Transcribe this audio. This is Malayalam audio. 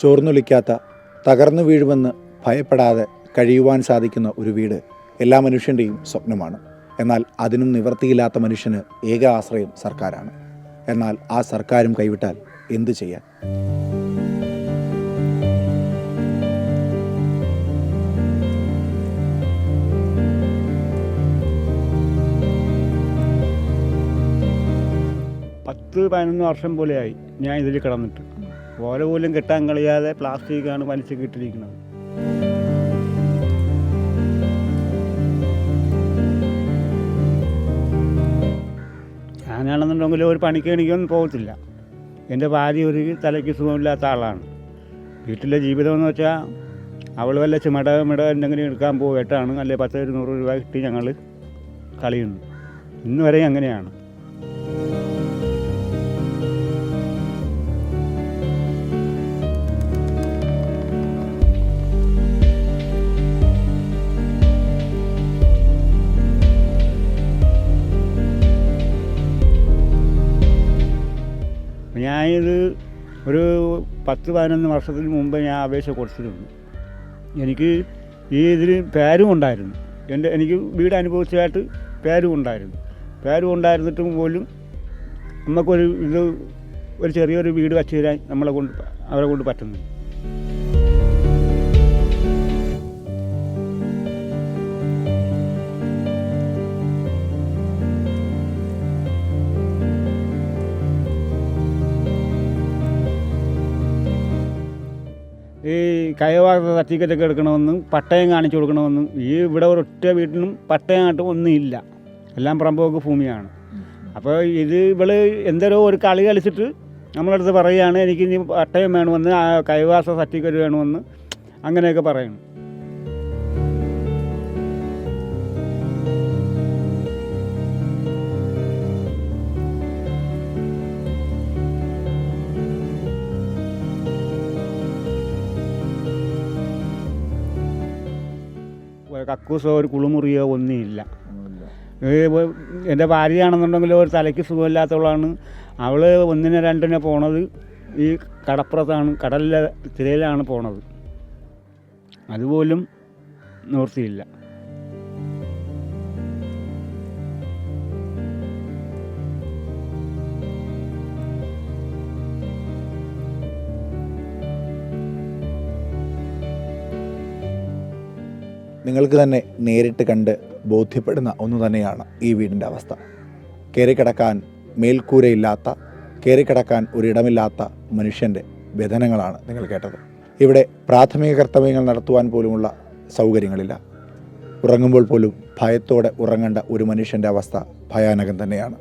ചോർന്നൊലിക്കാത്ത, തകർന്നു വീഴുമെന്ന് ഭയപ്പെടാതെ കഴിയുവാൻ സാധിക്കുന്ന ഒരു വീട് എല്ലാ മനുഷ്യൻ്റെയും സ്വപ്നമാണ്. എന്നാൽ അതിനും നിവൃത്തിയില്ലാത്ത മനുഷ്യന് ഏക ആശ്രയം സർക്കാരാണ്. എന്നാൽ ആ സർക്കാരും കൈവിട്ടാൽ എന്തു ചെയ്യാൻ? പത്ത് 11 വർഷം പോലെയായി ഞാൻ ഇതിൽ കിടന്നിട്ട്. ഓല പോലും കെട്ടാൻ കഴിയാതെ പ്ലാസ്റ്റിക്കാണ് വലിച്ചു കിട്ടിയിരിക്കുന്നത്. ഞാനാണെന്നുണ്ടെങ്കിൽ ഒരു പണിക്ക് എനിക്കൊന്നും പോകത്തില്ല. എൻ്റെ ഭാര്യ ഒരു തലയ്ക്ക് സുഖമില്ലാത്ത ആളാണ്. വീട്ടിലെ ജീവിതമെന്ന് വെച്ചാൽ അവൾ വല്ല ചിമട എന്തെങ്കിലും എടുക്കാൻ പോയിട്ടാണ് അല്ലെ 10-200 രൂപ കിട്ടി ഞങ്ങൾ കളിയുന്നു. ഇന്ന് വരെ അങ്ങനെയാണ്. ഞാനിത് ഒരു 10-11 വർഷത്തിന് മുമ്പ് ഞാൻ അപേക്ഷ കൊടുത്തിട്ടുണ്ട്. എനിക്ക് ഈ ഇതിൽ പേരും ഉണ്ടായിരുന്നു. എനിക്ക് വീട് അനുഭവിച്ചതായിട്ട് പേരും ഉണ്ടായിരുന്നിട്ടും പോലും നമുക്കൊരു ഒരു ചെറിയൊരു വീട് വച്ചു തരാൻ അവരെ കൊണ്ട് പറ്റുന്നു. ഈ കൈവാസ സർട്ടിഫിക്കറ്റൊക്കെ എടുക്കണമെന്നും പട്ടയം കാണിച്ചു കൊടുക്കണമെന്നും ഇവിടെ ഒരൊറ്റ വീട്ടിലും പട്ടയമായിട്ടും ഒന്നുമില്ല. എല്ലാം പുറമ്പോക്ക് ഭൂമിയാണ്. അപ്പോൾ ഇവള് എന്തോ ഒരു കളി കളിച്ചിട്ട് നമ്മളടുത്ത് പറയുകയാണ് എനിക്ക് ഇനി പട്ടയം വേണമെന്ന്, കൈവാസ സർട്ടിഫിക്കറ്റ് വേണമെന്ന്, അങ്ങനെയൊക്കെ പറയുന്നു. കക്കൂസോ ഒരു കുളിമുറിയോ ഒന്നുമില്ല. എൻ്റെ ഭാര്യയാണെന്നുണ്ടെങ്കിൽ ഒരു തലയ്ക്ക് സുഖമില്ലാത്തവളാണ്. അവൾ 1-2 പോണത് ഈ കടപ്പുറത്താണ്, കടലിലെ തിരയിലാണ് പോണത്. അതുപോലും നിവൃത്തിയില്ല. നിങ്ങൾക്ക് തന്നെ നേരിട്ട് കണ്ട് ബോധ്യപ്പെടുന്ന ഒന്ന് തന്നെയാണ് ഈ വീടിൻ്റെ അവസ്ഥ. കയറിക്കിടക്കാൻ മേൽക്കൂരയില്ലാത്ത, കയറിക്കിടക്കാൻ ഒരിടമില്ലാത്ത മനുഷ്യൻ്റെ വ്യഥനങ്ങളാണ് നിങ്ങൾ കേട്ടത്. ഇവിടെ പ്രാഥമിക കർത്തവ്യങ്ങൾ നടത്തുവാൻ പോലുമുള്ള സൗകര്യങ്ങളില്ല. ഉറങ്ങുമ്പോൾ പോലും ഭയത്തോടെ ഉറങ്ങേണ്ട ഒരു മനുഷ്യൻ്റെ അവസ്ഥ ഭയാനകം തന്നെയാണ്.